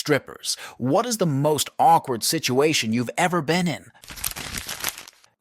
strippers. What is the most awkward situation you've ever been in?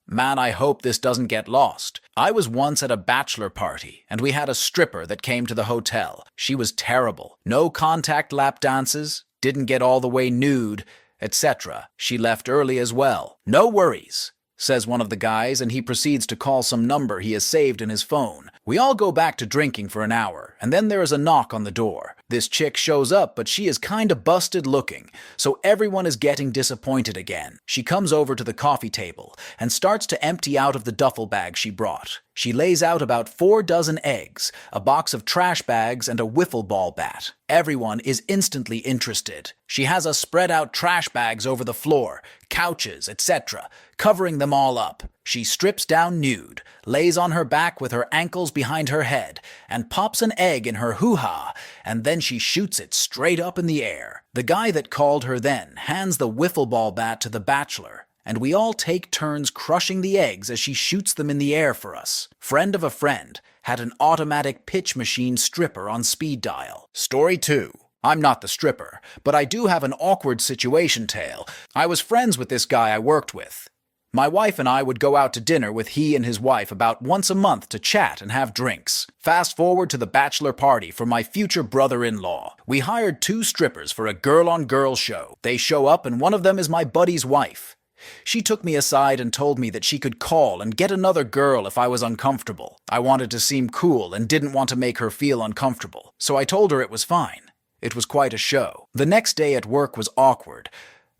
Man, I hope this doesn't get lost. I was once at a bachelor party, and we had a stripper that came to the hotel. She was terrible. No contact lap dances, didn't get all the way nude, etc. She left early as well. No worries, says one of the guys, and he proceeds to call some number he has saved in his phone. We all go back to drinking for an hour, and then there is a knock on the door. This chick shows up, but she is kinda busted looking, so everyone is getting disappointed again. She comes over to the coffee table and starts to empty out of the duffel bag she brought. She lays out about 4 dozen eggs, a box of trash bags, and a wiffle ball bat. Everyone is instantly interested. She has us spread out trash bags over the floor, couches, etc., covering them all up. She strips down nude, lays on her back with her ankles behind her head, and pops an egg in her hoo-ha, and then she shoots it straight up in the air. The guy that called her then hands the wiffle ball bat to the bachelor, and we all take turns crushing the eggs as she shoots them in the air for us. Friend of a friend had an automatic pitch machine stripper on speed dial. Story 2. I'm not the stripper, but I do have an awkward situation tale. I was friends with this guy I worked with. My wife and I would go out to dinner with he and his wife about once a month to chat and have drinks. Fast forward to the bachelor party for my future brother-in-law. We hired 2 strippers for a girl-on-girl show. They show up and one of them is my buddy's wife. She took me aside and told me that she could call and get another girl if I was uncomfortable. I wanted to seem cool and didn't want to make her feel uncomfortable, so I told her it was fine. It was quite a show. The next day at work was awkward.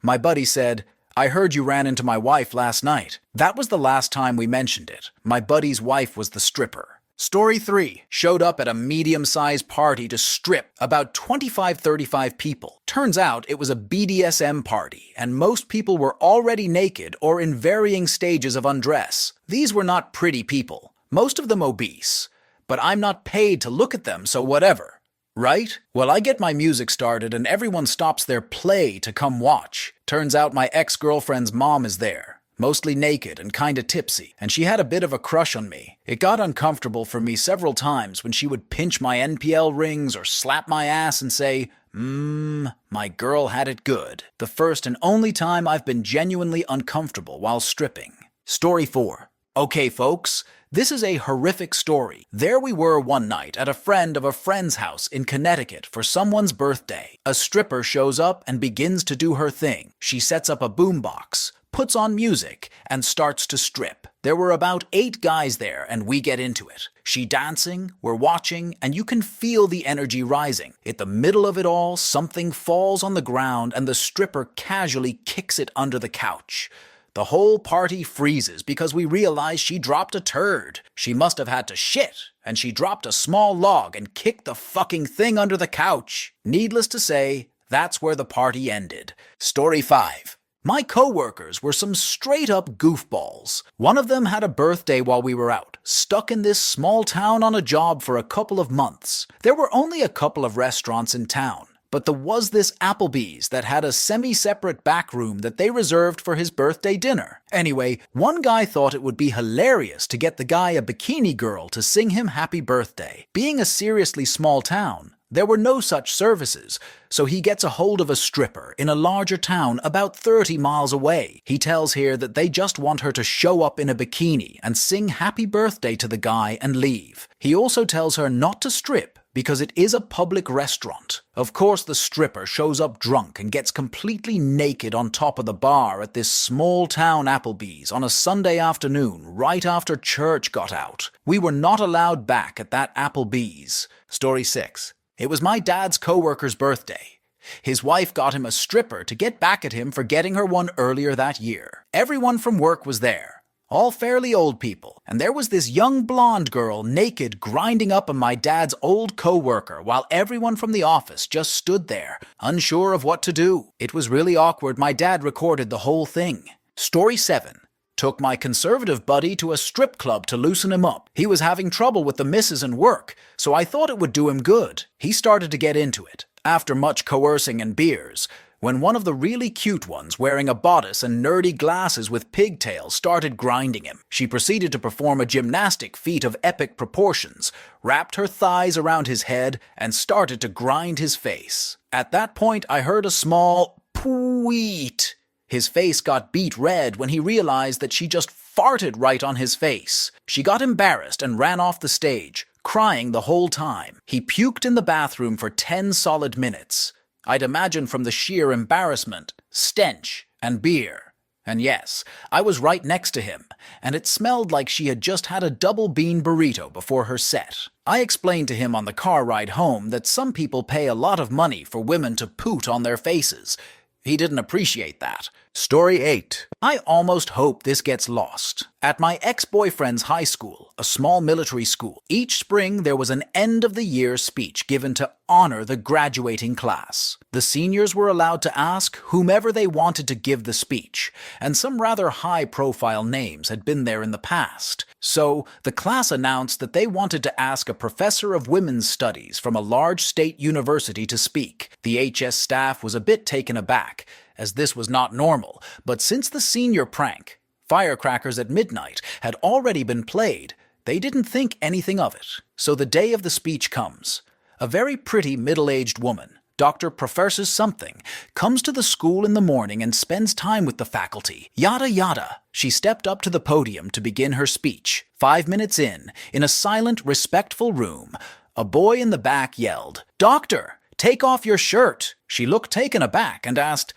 My buddy said, "I heard you ran into my wife last night." That was the last time we mentioned it. My buddy's wife was the stripper. Story 3. Showed up at a medium-sized party to strip about 25-35 people. Turns out it was a BDSM party, and most people were already naked or in varying stages of undress. These were not pretty people, most of them obese. But I'm not paid to look at them, so whatever. Right? Well, I get my music started and everyone stops their play to come watch. Turns out my ex-girlfriend's mom is there, mostly naked and kinda tipsy, and she had a bit of a crush on me. It got uncomfortable for me several times when she would pinch my NPL rings or slap my ass and say, my girl had it good. The first and only time I've been genuinely uncomfortable while stripping. Story 4. Okay, folks, this is a horrific story. There we were one night at a friend of a friend's house in Connecticut for someone's birthday. A stripper shows up and begins to do her thing. She sets up a boombox, puts on music, and starts to strip. There were about 8 guys there, and we get into it. She dancing, we're watching, and you can feel the energy rising. At the middle of it all, something falls on the ground, and the stripper casually kicks it under the couch. The whole party freezes because we realize she dropped a turd. She must have had to shit, and she dropped a small log and kicked the fucking thing under the couch. Needless to say, that's where the party ended. Story 5. My co-workers were some straight-up goofballs. One of them had a birthday while we were out, stuck in this small town on a job for a couple of months. There were only a couple of restaurants in town, but there was this Applebee's that had a semi-separate back room that they reserved for his birthday dinner. Anyway, one guy thought it would be hilarious to get the guy a bikini girl to sing him happy birthday. Being a seriously small town, there were no such services, so he gets a hold of a stripper in a larger town about 30 miles away. He tells her that they just want her to show up in a bikini and sing happy birthday to the guy and leave. He also tells her not to strip because it is a public restaurant. Of course, the stripper shows up drunk and gets completely naked on top of the bar at this small-town Applebee's on a Sunday afternoon right after church got out. We were not allowed back at that Applebee's. Story 6. It was my dad's co-worker's birthday. His wife got him a stripper to get back at him for getting her one earlier that year. Everyone from work was there, all fairly old people, and there was this young blonde girl naked grinding up on my dad's old co-worker while everyone from the office just stood there, unsure of what to do. It was really awkward. My dad recorded the whole thing. Story 7. Took my conservative buddy to a strip club to loosen him up. He was having trouble with the missus and work, so I thought it would do him good. He started to get into it. After much coercing and beers, when one of the really cute ones wearing a bodice and nerdy glasses with pigtails started grinding him, she proceeded to perform a gymnastic feat of epic proportions, wrapped her thighs around his head, and started to grind his face. At that point, I heard a small pweet. His face got beet red when he realized that she just farted right on his face. She got embarrassed and ran off the stage, crying the whole time. He puked in the bathroom for 10 solid minutes. I'd imagine from the sheer embarrassment, stench, and beer. And yes, I was right next to him, and it smelled like she had just had a double bean burrito before her set. I explained to him on the car ride home that some people pay a lot of money for women to poot on their faces. He didn't appreciate that. Story 8. I almost hope this gets lost. At my ex-boyfriend's high school, a small military school, each spring there was an end-of-the-year speech given to honor the graduating class. The seniors were allowed to ask whomever they wanted to give the speech, and some rather high-profile names had been there in the past. So, the class announced that they wanted to ask a professor of women's studies from a large state university to speak. The HS staff was a bit taken aback, as this was not normal, but since the senior prank, Firecrackers at Midnight, had already been played, they didn't think anything of it. So the day of the speech comes. A very pretty middle-aged woman, Dr. Professor something, comes to the school in the morning and spends time with the faculty. Yada yada. She stepped up to the podium to begin her speech. 5 minutes in a silent, respectful room, a boy in the back yelled, "Doctor, take off your shirt." She looked taken aback and asked,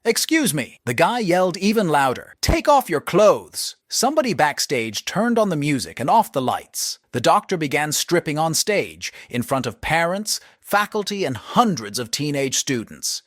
"Excuse me." The guy yelled even louder, "Take off your clothes." Somebody backstage turned on the music and off the lights. The doctor began stripping on stage, in front of parents, faculty, and hundreds of teenage students.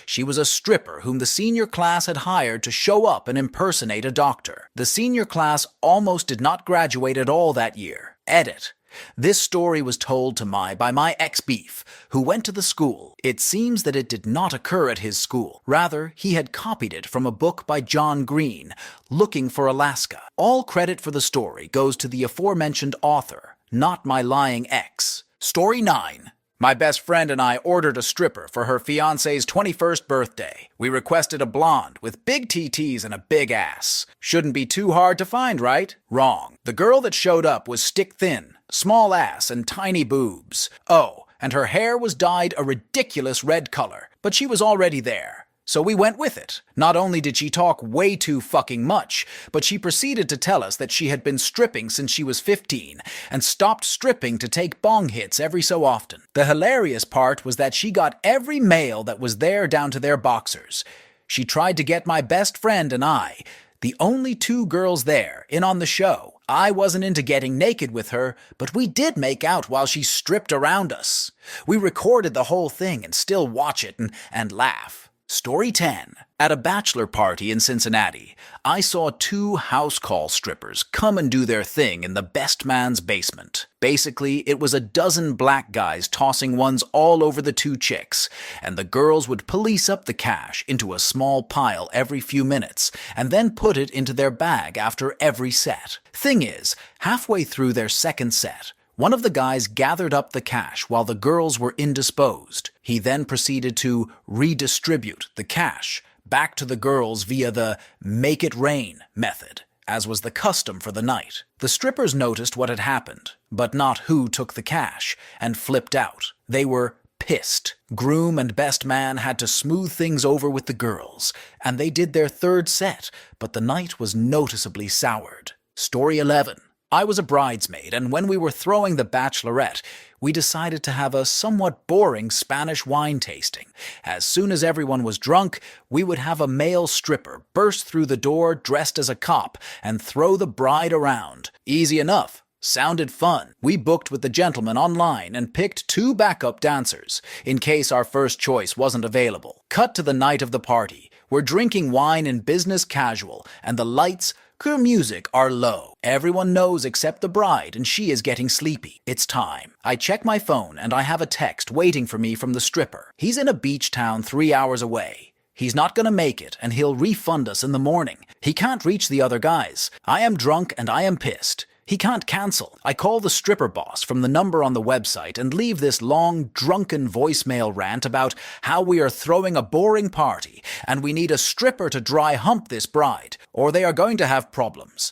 She was a stripper whom the senior class had hired to show up and impersonate a doctor. The senior class almost did not graduate at all that year. Edit. This story was told to by my ex-beef, who went to the school. It seems that it did not occur at his school. Rather, he had copied it from a book by John Green, Looking for Alaska. All credit for the story goes to the aforementioned author, not my lying ex. Story 9. My best friend and I ordered a stripper for her fiancé's 21st birthday. We requested a blonde with big TTs and a big ass. Shouldn't be too hard to find, right? Wrong. The girl that showed up was stick-thin, small ass, and tiny boobs. Oh, and her hair was dyed a ridiculous red color, but she was already there. So we went with it. Not only did she talk way too fucking much, but she proceeded to tell us that she had been stripping since she was 15 and stopped stripping to take bong hits every so often. The hilarious part was that she got every male that was there down to their boxers. She tried to get my best friend and I, the only 2 girls there, in on the show. I wasn't into getting naked with her, but we did make out while she stripped around us. We recorded the whole thing and still watch it and laugh. Story 10. At a bachelor party in Cincinnati, I saw 2 house call strippers come and do their thing in the best man's basement. Basically, it was a dozen black guys tossing ones all over the 2 chicks, and the girls would police up the cash into a small pile every few minutes, and then put it into their bag after every set. Thing is, halfway through their second set, one of the guys gathered up the cash while the girls were indisposed. He then proceeded to redistribute the cash back to the girls via the make it rain method, as was the custom for the night. The strippers noticed what had happened, but not who took the cash, and flipped out. They were pissed. Groom and best man had to smooth things over with the girls, and they did their 3rd set, but the night was noticeably soured. Story 11. I was a bridesmaid, and when we were throwing the bachelorette, we decided to have a somewhat boring Spanish wine tasting. As soon as everyone was drunk, we would have a male stripper burst through the door dressed as a cop and throw the bride around. Easy enough. Sounded fun. We booked with the gentleman online and picked 2 backup dancers, in case our first choice wasn't available. Cut to the night of the party. We're drinking wine in business casual, and the lights, music are low. Everyone knows except the bride, and she is getting sleepy. It's time. I check my phone, and I have a text waiting for me from the stripper. He's in a beach town 3 hours away. He's not gonna make it, and he'll refund us in the morning. He can't reach the other guys. I am drunk, and I am pissed. He can't cancel. I call the stripper boss from the number on the website and leave this long, drunken voicemail rant about how we are throwing a boring party and we need a stripper to dry hump this bride, or they are going to have problems.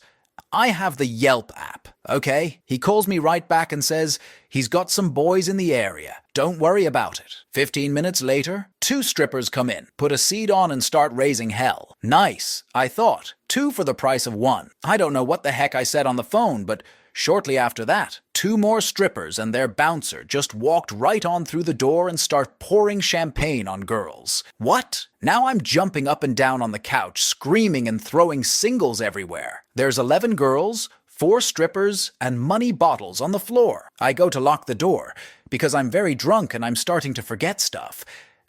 I have the Yelp app, okay? He calls me right back and says he's got some boys in the area. Don't worry about it. 15 minutes later, 2 strippers come in, put a seat on and start raising hell. Nice, I thought. 2 for the price of 1. I don't know what the heck I said on the phone, but shortly after that, 2 more strippers and their bouncer just walked right on through the door and start pouring champagne on girls. What? Now I'm jumping up and down on the couch, screaming and throwing singles everywhere. There's 11 girls, 4 strippers, and money bottles on the floor. I go to lock the door because I'm very drunk and I'm starting to forget stuff.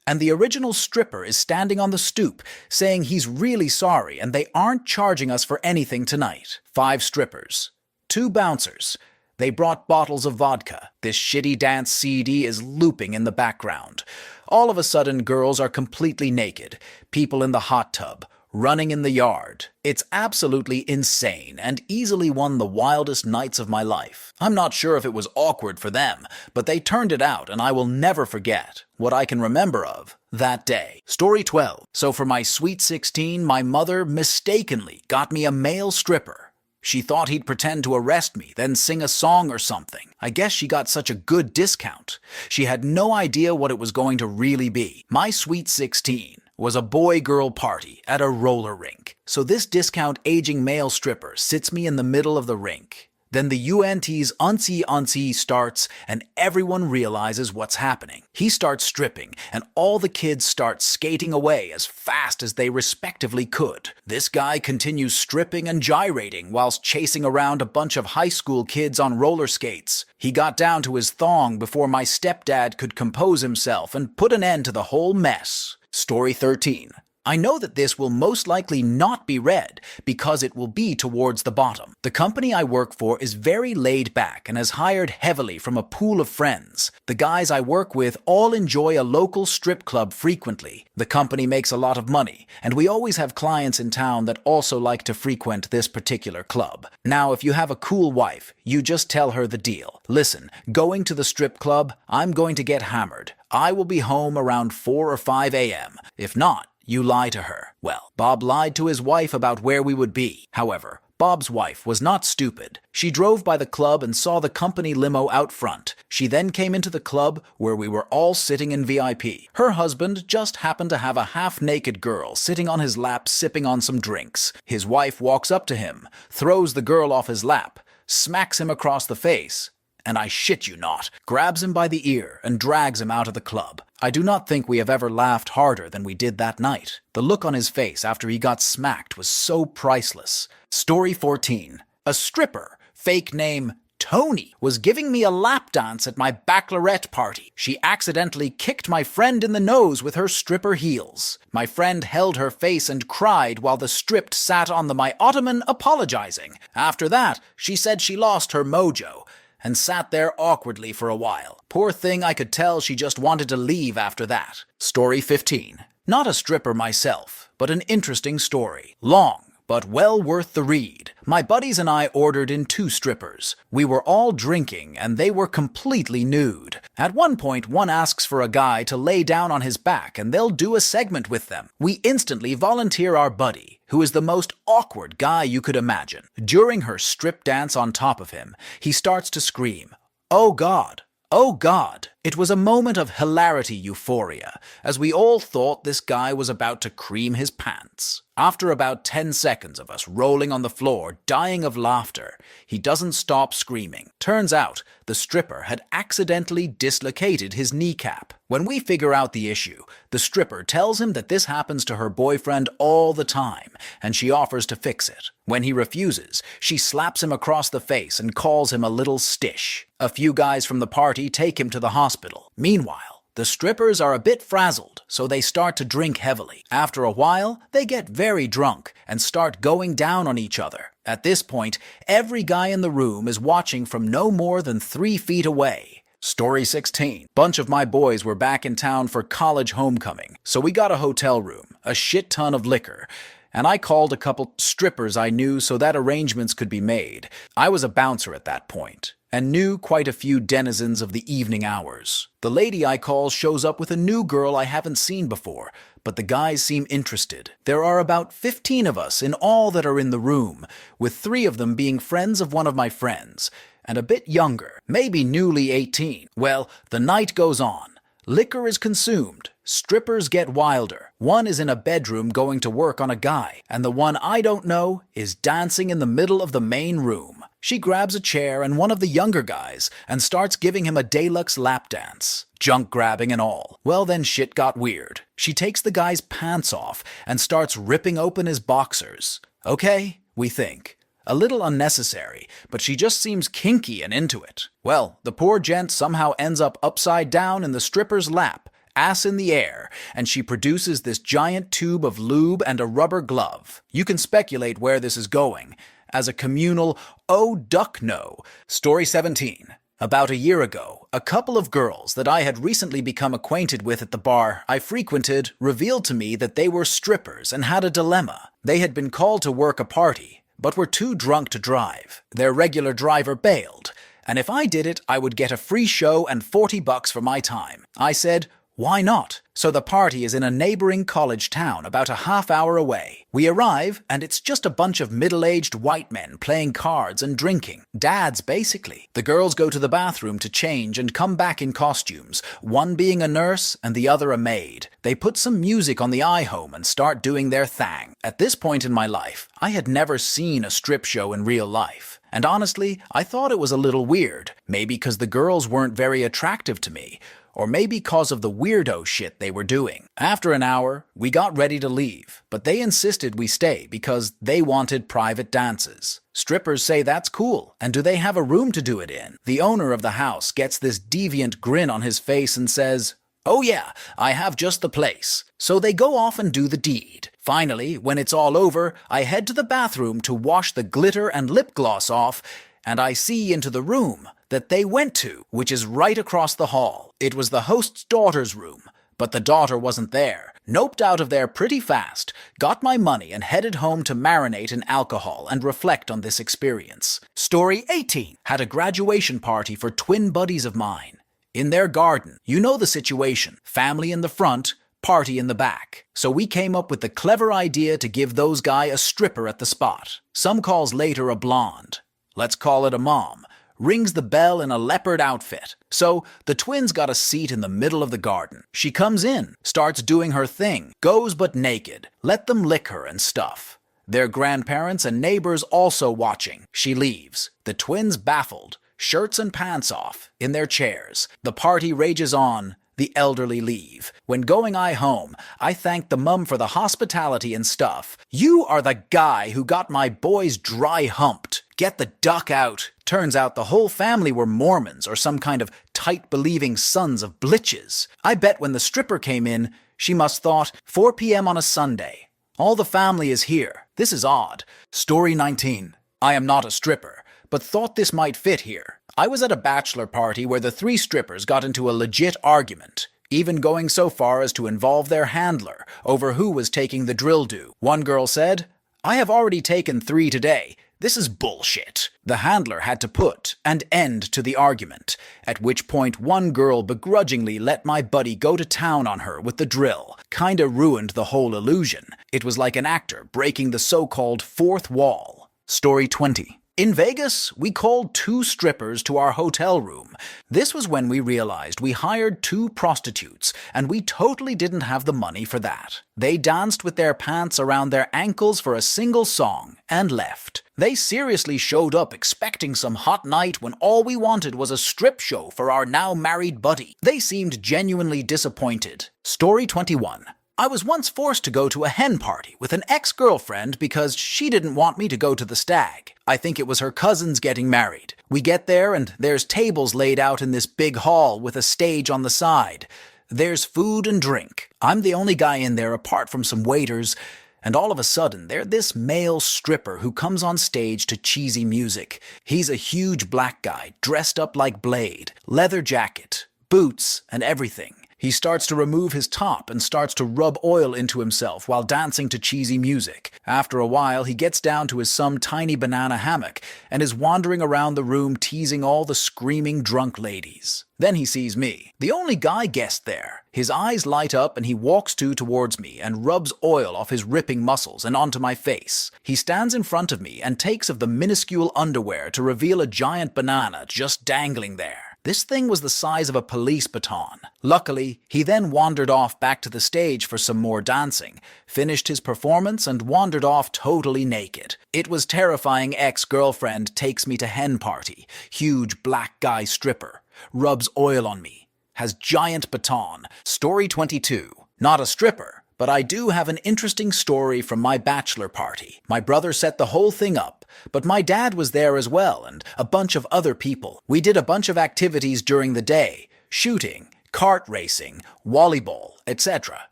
And the original stripper is standing on the stoop, saying he's really sorry and they aren't charging us for anything tonight. 5 strippers. 2 bouncers. They brought bottles of vodka. This shitty dance CD is looping in the background. All of a sudden, girls are completely naked. People in the hot tub. Running in the yard. It's absolutely insane and easily one of the wildest nights of my life. I'm not sure if it was awkward for them, but they turned it out and I will never forget what I can remember of that day. Story 12. So for my sweet 16, my mother mistakenly got me a male stripper. She thought he'd pretend to arrest me, then sing a song or something. I guess she got such a good discount. She had no idea what it was going to really be. My sweet 16 was a boy-girl party at a roller rink. So this discount-aging male stripper sits me in the middle of the rink. Then the UNT's uncy starts and everyone realizes what's happening. He starts stripping and all the kids start skating away as fast as they respectively could. This guy continues stripping and gyrating whilst chasing around a bunch of high school kids on roller skates. He got down to his thong before my stepdad could compose himself and put an end to the whole mess. Story 13. I know that this will most likely not be read because it will be towards the bottom. The company I work for is very laid back and has hired heavily from a pool of friends. The guys I work with all enjoy a local strip club frequently. The company makes a lot of money, and we always have clients in town that also like to frequent this particular club. Now, if you have a cool wife, you just tell her the deal. Listen, going to the strip club, I'm going to get hammered. I will be home around 4 or 5 a.m. If not, you lie to her. Well, Bob lied to his wife about where we would be. However, Bob's wife was not stupid. She drove by the club and saw the company limo out front. She then came into the club where we were all sitting in VIP. Her husband just happened to have a half-naked girl sitting on his lap sipping on some drinks. His wife walks up to him, throws the girl off his lap, smacks him across the face, and I shit you not, grabs him by the ear and drags him out of the club. I do not think we have ever laughed harder than we did that night. The look on his face after he got smacked was so priceless. Story 14. A stripper, fake name Tony, was giving me a lap dance at my bachelorette party. She accidentally kicked my friend in the nose with her stripper heels. My friend held her face and cried while the stripped sat on my ottoman apologizing. After that, she said she lost her mojo and sat there awkwardly for a while. Poor thing, I could tell she just wanted to leave after that. Story 15. Not a stripper myself, but an interesting story. Long, but well worth the read. My buddies and I ordered in 2 strippers. We were all drinking, and they were completely nude. At one point, one asks for a guy to lay down on his back, and they'll do a segment with them. We instantly volunteer our buddy, who is the most awkward guy you could imagine. During her strip dance on top of him, he starts to scream, "Oh God! Oh God!" It was a moment of hilarity euphoria, as we all thought this guy was about to cream his pants. After about 10 seconds of us rolling on the floor, dying of laughter, he doesn't stop screaming. Turns out, the stripper had accidentally dislocated his kneecap. When we figure out the issue, the stripper tells him that this happens to her boyfriend all the time, and she offers to fix it. When he refuses, she slaps him across the face and calls him a little stish. A few guys from the party take him to the hospital. Meanwhile, the strippers are a bit frazzled, so they start to drink heavily. After a while, they get very drunk and start going down on each other. At this point, every guy in the room is watching from no more than 3 feet away. Story 16. Bunch of my boys were back in town for college homecoming, so we got a hotel room, a shit ton of liquor, and I called a couple strippers I knew so that arrangements could be made. I was a bouncer at that point, and knew quite a few denizens of the evening hours. The lady I call shows up with a new girl I haven't seen before, but the guys seem interested. There are about 15 of us in all that are in the room, with 3 of them being friends of one of my friends, and a bit younger, maybe newly 18. Well, the night goes on. Liquor is consumed. Strippers get wilder. One is in a bedroom going to work on a guy, and the one I don't know is dancing in the middle of the main room. She grabs a chair and one of the younger guys and starts giving him a deluxe lap dance. Junk grabbing and all. Well, then shit got weird. She takes the guy's pants off and starts ripping open his boxers. Okay, we think. A little unnecessary, but she just seems kinky and into it. Well, the poor gent somehow ends up upside down in the stripper's lap, ass in the air, and she produces this giant tube of lube and a rubber glove. You can speculate where this is going, as a communal "oh duck no." Story 17. About a year ago, a couple of girls that I had recently become acquainted with at the bar I frequented revealed to me that they were strippers and had a dilemma. They had been called to work a party, but were too drunk to drive. Their regular driver bailed, and if I did it, I would get a free show and $40 for my time. I said, why not? So the party is in a neighboring college town about a half-hour away. We arrive, and it's just a bunch of middle-aged white men playing cards and drinking. Dads, basically. The girls go to the bathroom to change and come back in costumes, one being a nurse and the other a maid. They put some music on the iHome and start doing their thing. At this point in my life, I had never seen a strip show in real life. And honestly, I thought it was a little weird. Maybe because the girls weren't very attractive to me, or maybe because of the weirdo shit they were doing. After an hour, we got ready to leave, but they insisted we stay because they wanted private dances. Strippers say that's cool, and do they have a room to do it in? The owner of the house gets this deviant grin on his face and says, "Oh yeah, I have just the place." So they go off and do the deed. Finally, when it's all over, I head to the bathroom to wash the glitter and lip gloss off, and I see into the room that they went to, which is right across the hall. It was the host's daughter's room, but the daughter wasn't there. Noped out of there pretty fast, got my money and headed home to marinate in alcohol and reflect on this experience. Story 18. Had a graduation party for twin buddies of mine. In their garden. You know the situation. Family in the front, party in the back. So we came up with the clever idea to give those guys a stripper at the spot. Some calls later a blonde. Let's call it a mom. Rings the bell in a leopard outfit. So the twins got a seat in the middle of the garden. She comes in, starts doing her thing, goes but naked. Let them lick her and stuff. Their grandparents and neighbors also watching. She leaves. The twins baffled, shirts and pants off, in their chairs. The party rages on. The elderly leave. When going home, I thanked the mum for the hospitality and stuff. "You are the guy who got my boys dry humped. Get the duck out." Turns out the whole family were Mormons or some kind of tight-believing sons of blitches. I bet when the stripper came in, she must thought, 4 p.m. on a Sunday. All the family is here. This is odd. Story 19. I am not a stripper, but thought this might fit here. I was at a bachelor party where the 3 strippers got into a legit argument, even going so far as to involve their handler over who was taking the drill do. One girl said, "I have already taken 3 today. This is bullshit." The handler had to put an end to the argument, at which point one girl begrudgingly let my buddy go to town on her with the drill. Kinda ruined the whole illusion. It was like an actor breaking the so-called 4th wall. Story 20. In Vegas, we called 2 strippers to our hotel room. This was when we realized we hired 2 prostitutes, and we totally didn't have the money for that. They danced with their pants around their ankles for a single song, and left. They seriously showed up expecting some hot night when all we wanted was a strip show for our now married buddy. They seemed genuinely disappointed. Story 21. I was once forced to go to a hen party with an ex-girlfriend because she didn't want me to go to the stag. I think it was her cousins getting married. We get there and there's tables laid out in this big hall with a stage on the side. There's food and drink. I'm the only guy in there apart from some waiters, and all of a sudden there's this male stripper who comes on stage to cheesy music. He's a huge black guy dressed up like Blade, leather jacket, boots, and everything. He starts to remove his top and starts to rub oil into himself while dancing to cheesy music. After a while, he gets down to his some tiny banana hammock and is wandering around the room teasing all the screaming drunk ladies. Then he sees me, the only guy guest there. His eyes light up and he walks towards me and rubs oil off his ripping muscles and onto my face. He stands in front of me and takes of the minuscule underwear to reveal a giant banana just dangling there. This thing was the size of a police baton. Luckily, he then wandered off back to the stage for some more dancing, finished his performance, and wandered off totally naked. It was terrifying. Ex-girlfriend takes me to hen party, huge black guy stripper, rubs oil on me, has giant baton. Story 22. Not a stripper, but I do have an interesting story from my bachelor party. My brother set the whole thing up, but my dad was there as well and a bunch of other people. We did a bunch of activities during the day, shooting, kart racing, volleyball, etc.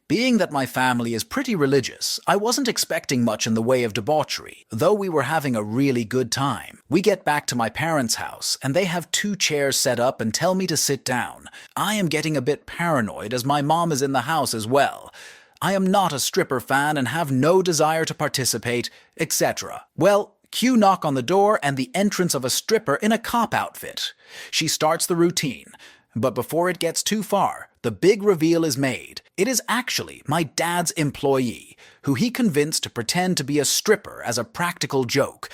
Being that my family is pretty religious, I wasn't expecting much in the way of debauchery, though we were having a really good time. We get back to my parents' house, and they have 2 chairs set up and tell me to sit down. I am getting a bit paranoid as my mom is in the house as well. I am not a stripper fan and have no desire to participate, etc. Well, cue knock on the door and the entrance of a stripper in a cop outfit. She starts the routine, but before it gets too far, the big reveal is made. It is actually my dad's employee, who he convinced to pretend to be a stripper as a practical joke.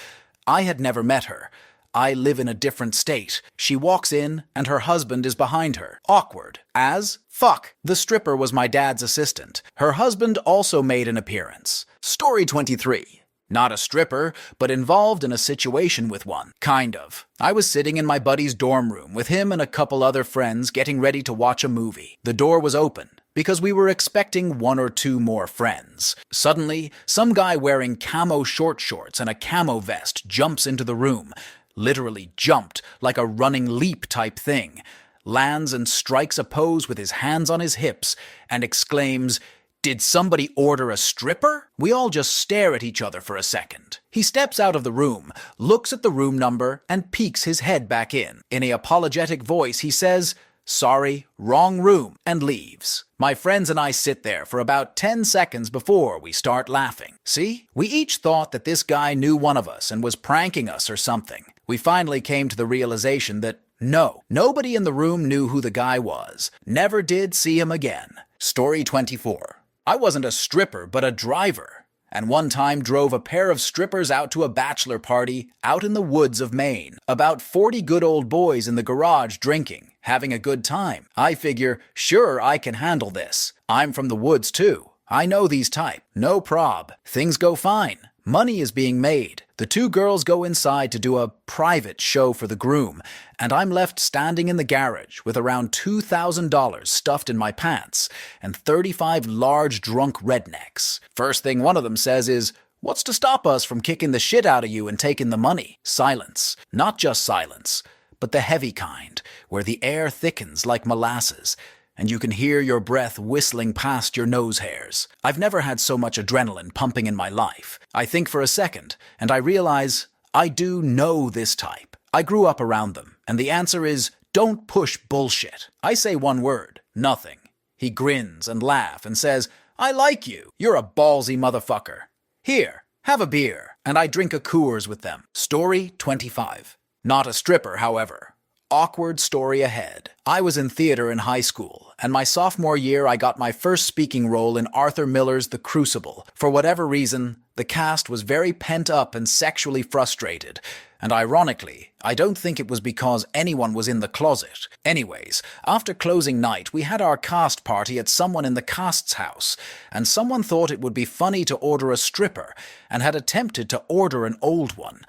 I had never met her. I live in a different state. She walks in, and her husband is behind her. Awkward as fuck. The stripper was my dad's assistant. Her husband also made an appearance. Story 23. Not a stripper, but involved in a situation with one. Kind of. I was sitting in my buddy's dorm room with him and a couple other friends getting ready to watch a movie. The door was open, because we were expecting 1 or 2 more friends. Suddenly, some guy wearing camo short shorts and a camo vest jumps into the room. Literally jumped, like a running leap type thing. Lands and strikes a pose with his hands on his hips and exclaims, "Did somebody order a stripper?" We all just stare at each other for a second. He steps out of the room, looks at the room number, and peeks his head back in. In an apologetic voice, he says, "Sorry, wrong room," and leaves. My friends and I sit there for about 10 seconds before we start laughing. See? We each thought that this guy knew one of us and was pranking us or something. We finally came to the realization that no, nobody in the room knew who the guy was. Never did see him again. Story 24. I wasn't a stripper, but a driver, and one time drove a pair of strippers out to a bachelor party out in the woods of Maine. About 40 good old boys in the garage drinking, having a good time. I figure, sure, I can handle this. I'm from the woods too. I know these type. No prob. Things go fine. Money is being made. The 2 girls go inside to do a private show for the groom, and I'm left standing in the garage with around $2,000 stuffed in my pants and 35 large drunk rednecks. First thing one of them says is, "What's to stop us from kicking the shit out of you and taking the money?" Silence. Not just silence, but the heavy kind, where the air thickens like molasses, and you can hear your breath whistling past your nose hairs. I've never had so much adrenaline pumping in my life. I think for a second, and I realize I do know this type. I grew up around them, and the answer is, don't push bullshit. I say one word, nothing. He grins and laughs and says, "I like you. You're a ballsy motherfucker. Here, have a beer." And I drink a Coors with them. Story 25. Not a stripper, however. Awkward story ahead. I was in theater in high school, and my sophomore year I got my first speaking role in Arthur Miller's The Crucible. For whatever reason, the cast was very pent up and sexually frustrated, and ironically, I don't think it was because anyone was in the closet. Anyways, after closing night, we had our cast party at someone in the cast's house, and someone thought it would be funny to order a stripper, and had attempted to order an old one.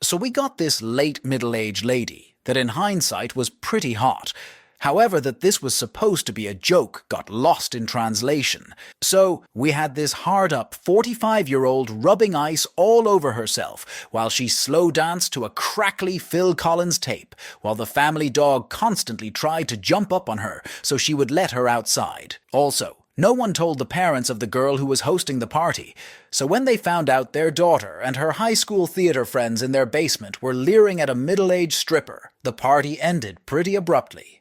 So we got this late middle-aged lady that in hindsight was pretty hot. However, that this was supposed to be a joke got lost in translation. So we had this hard-up 45-year-old rubbing ice all over herself while she slow danced to a crackly Phil Collins tape, while the family dog constantly tried to jump up on her so she would let her outside. Also, no one told the parents of the girl who was hosting the party, so when they found out their daughter and her high school theater friends in their basement were leering at a middle-aged stripper, the party ended pretty abruptly.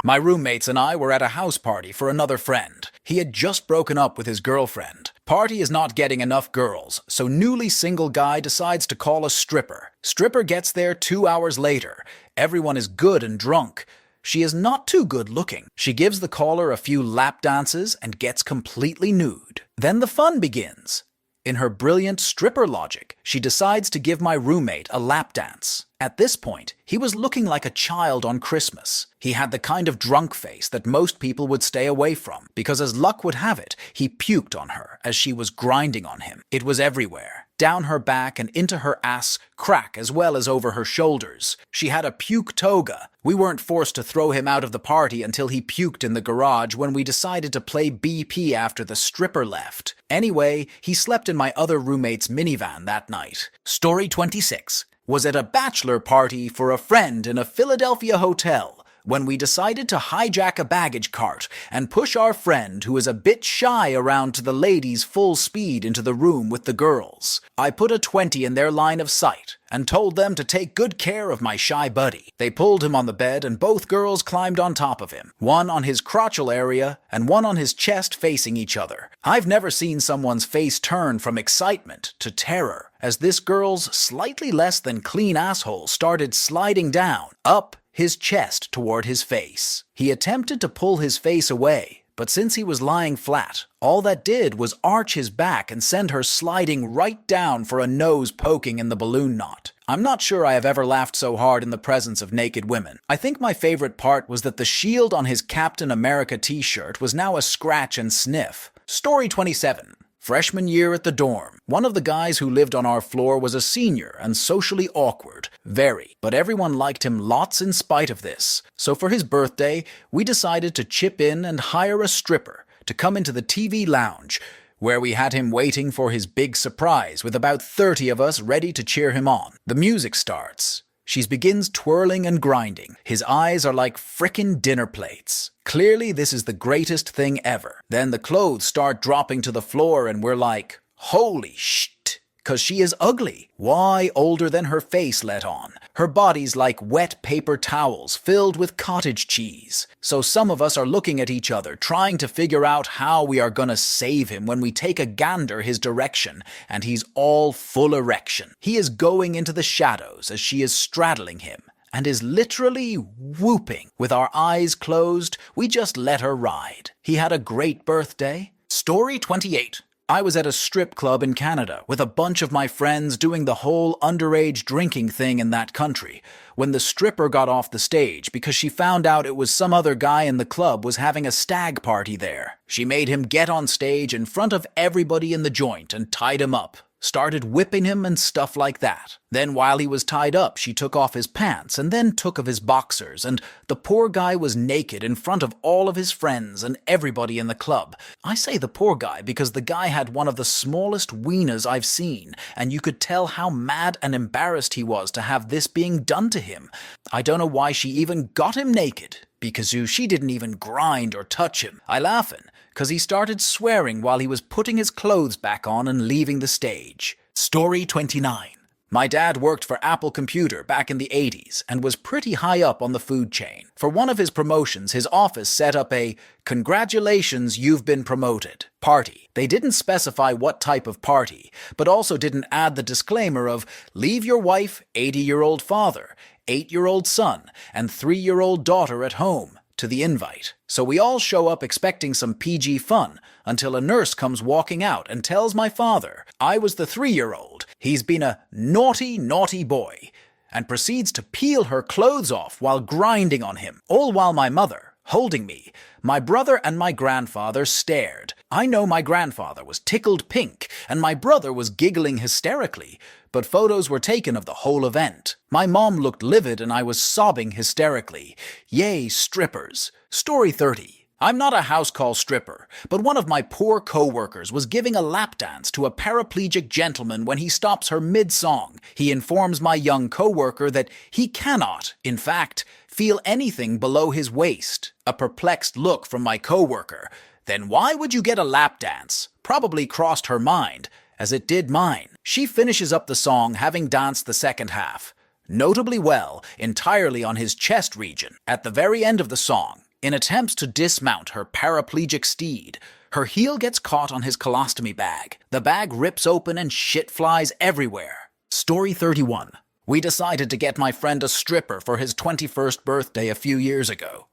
My roommates and I were at a house party for another friend. He had just broken up with his girlfriend. Party is not getting enough girls, so newly single guy decides to call a stripper. Stripper gets there 2 hours later. Everyone is good and drunk. She is not too good looking. She gives the caller a few lap dances and gets completely nude. Then the fun begins. In her brilliant stripper logic, she decides to give my roommate a lap dance. At this point, he was looking like a child on Christmas. He had the kind of drunk face that most people would stay away from, because as luck would have it, he puked on her as she was grinding on him. It was everywhere, down her back and into her ass crack as well as over her shoulders. She had a puke toga. We weren't forced to throw him out of the party until he puked in the garage when we decided to play BP after the stripper left. Anyway, he slept in my other roommate's minivan that night. Story 26. Was at a bachelor party for a friend in a Philadelphia hotel when we decided to hijack a baggage cart and push our friend, who is a bit shy, around to the ladies full speed into the room with the girls. I put a 20 in their line of sight and told them to take good care of my shy buddy. They pulled him on the bed and both girls climbed on top of him, one on his crotchal area and one on his chest facing each other. I've never seen someone's face turn from excitement to terror as this girl's slightly less than clean asshole started sliding down, up his chest toward his face. He attempted to pull his face away, but since he was lying flat, all that did was arch his back and send her sliding right down for a nose poking in the balloon knot. I'm not sure I have ever laughed so hard in the presence of naked women. I think my favorite part was that the shield on his Captain America t-shirt was now a scratch and sniff. Story 27. Freshman year at the dorm. One of the guys who lived on our floor was a senior and socially awkward. Very. But everyone liked him lots in spite of this. So for his birthday, we decided to chip in and hire a stripper to come into the TV lounge, where we had him waiting for his big surprise with about 30 of us ready to cheer him on. The music starts. She begins twirling and grinding. His eyes are like frickin' dinner plates. Clearly, this is the greatest thing ever. Then the clothes start dropping to the floor and we're like, holy shit, 'cause she is ugly. Why older than her face let on. Her body's like wet paper towels filled with cottage cheese. So some of us are looking at each other, trying to figure out how we are gonna save him when we take a gander his direction, and he's all full erection. He is going into the shadows as she is straddling him, and is literally whooping. With our eyes closed, we just let her ride. He had a great birthday. Story 28. I was at a strip club in Canada with a bunch of my friends doing the whole underage drinking thing in that country when the stripper got off the stage because she found out it was some other guy in the club was having a stag party there. She made him get on stage in front of everybody in the joint and tied him up. Started whipping him and stuff like that. Then while he was tied up, she took off his pants and then took of his boxers, and the poor guy was naked in front of all of his friends and everybody in the club. I say the poor guy because the guy had one of the smallest wieners I've seen, and you could tell how mad and embarrassed he was to have this being done to him. I don't know why she even got him naked, because she didn't even grind or touch him. I laughin', 'cause he started swearing while he was putting his clothes back on and leaving the stage. Story 29. My dad worked for Apple Computer back in the 80s and was pretty high up on the food chain. For one of his promotions, his office set up a "Congratulations, you've been promoted" party. They didn't specify what type of party, but also didn't add the disclaimer of "Leave your wife, 80-year-old father, 8-year-old son, and 3-year-old daughter at home" to the invite. So we all show up expecting some PG fun until a nurse comes walking out and tells my father I was the 3-year-old. He's been a naughty, naughty boy, and proceeds to peel her clothes off while grinding on him, all while my mother, holding me, my brother and my grandfather stared. I know my grandfather was tickled pink, and my brother was giggling hysterically, but photos were taken of the whole event. My mom looked livid and I was sobbing hysterically. Yay, strippers. Story 30. I'm not a house call stripper, but one of my poor co-workers was giving a lap dance to a paraplegic gentleman when he stops her mid-song. He informs my young co-worker that he cannot, in fact, feel anything below his waist. A perplexed look from my co-worker. Then why would you get a lap dance? Probably crossed her mind, as it did mine. She finishes up the song having danced the second half, notably well, entirely on his chest region. At the very end of the song, In attempts to dismount her paraplegic steed, her heel gets caught on his colostomy bag. The bag rips open and shit flies everywhere. Story 31. We decided to get my friend a stripper for his 21st birthday a few years ago.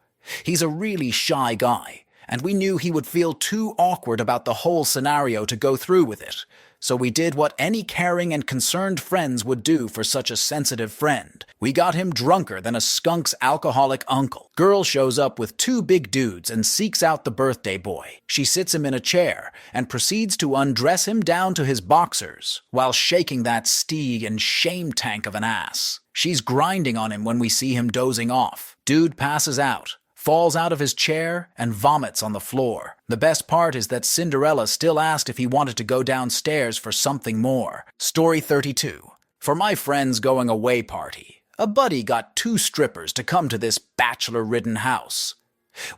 He's a really shy guy, and we knew he would feel too awkward about the whole scenario to go through with it. So we did what any caring and concerned friends would do for such a sensitive friend. We got him drunker than a skunk's alcoholic uncle. Girl shows up with two big dudes and seeks out the birthday boy. She sits him in a chair and proceeds to undress him down to his boxers while shaking that steeg and shame tank of an ass. She's grinding on him when we see him dozing off. Dude passes out, falls out of his chair, and vomits on the floor. The best part is that Cinderella still asked if he wanted to go downstairs for something more. Story 32. For my friend's going away party, a buddy got two strippers to come to this bachelor-ridden house.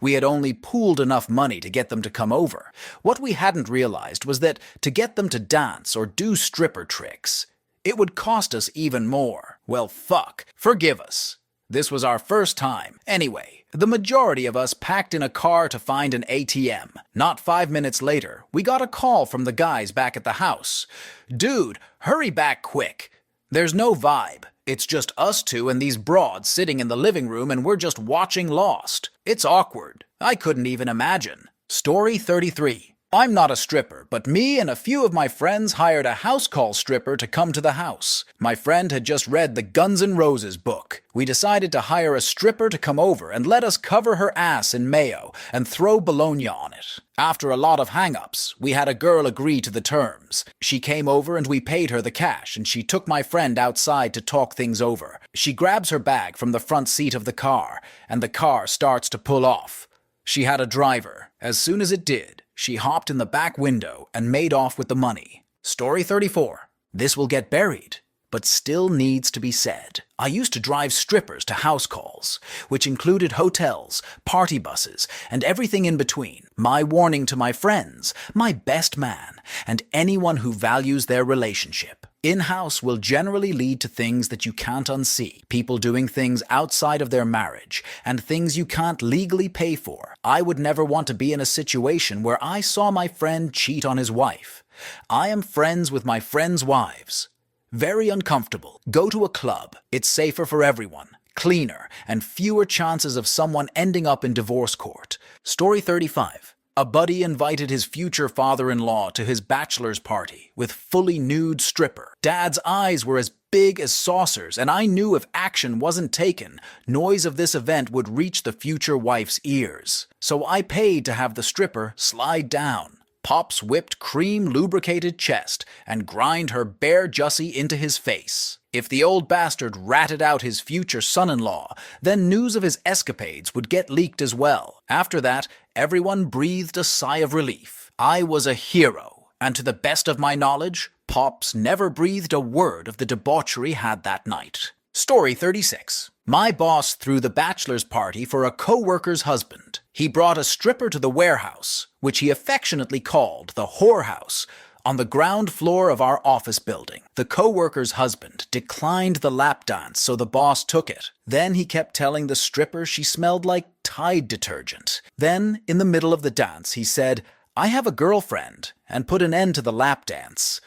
We had only pooled enough money to get them to come over. What we hadn't realized was that to get them to dance or do stripper tricks, it would cost us even more. Well, fuck. Forgive us. This was our first time. Anyway, the majority of us packed in a car to find an ATM. Not 5 minutes later, we got a call from the guys back at the house. Dude, hurry back quick. There's no vibe. It's just us two and these broads sitting in the living room and we're just watching Lost. It's awkward. I couldn't even imagine. Story 33. I'm not a stripper, but me and a few of my friends hired a house call stripper to come to the house. My friend had just read the Guns N' Roses book. We decided to hire a stripper to come over and let us cover her ass in mayo and throw Bologna on it. After a lot of hang-ups, we had a girl agree to the terms. She came over and we paid her the cash, and she took my friend outside to talk things over. She grabs her bag from the front seat of the car, and the car starts to pull off. She had a driver. As soon as it did, she hopped in the back window and made off with the money. Story 34. This will get buried, but still needs to be said. I used to drive strippers to house calls, which included hotels, party buses, and everything in between. My warning to my friends, my best man, and anyone who values their relationship. In-house will generally lead to things that you can't unsee. People doing things outside of their marriage, and things you can't legally pay for. I would never want to be in a situation where I saw my friend cheat on his wife. I am friends with my friends' wives. Very uncomfortable. Go to a club. It's safer for everyone, cleaner, and fewer chances of someone ending up in divorce court. Story 35. A buddy invited his future father-in-law to his bachelor's party with fully nude stripper. Dad's eyes were as big as saucers, and I knew if action wasn't taken, noise of this event would reach the future wife's ears. So I paid to have the stripper slide down, Pop's whipped cream-lubricated chest, and grind her bare jussie into his face. If the old bastard ratted out his future son-in-law, then news of his escapades would get leaked as well. After that, everyone breathed a sigh of relief. I was a hero, and to the best of my knowledge, Pops never breathed a word of the debauchery had that night. Story 36. My boss threw the bachelor's party for a co-worker's husband. He brought a stripper to the warehouse, which he affectionately called the whorehouse, on the ground floor of our office building. The co-worker's husband declined the lap dance, so the boss took it. Then he kept telling the stripper she smelled like Tide detergent. Then, in the middle of the dance, he said, "I have a girlfriend," and put an end to the lap dance.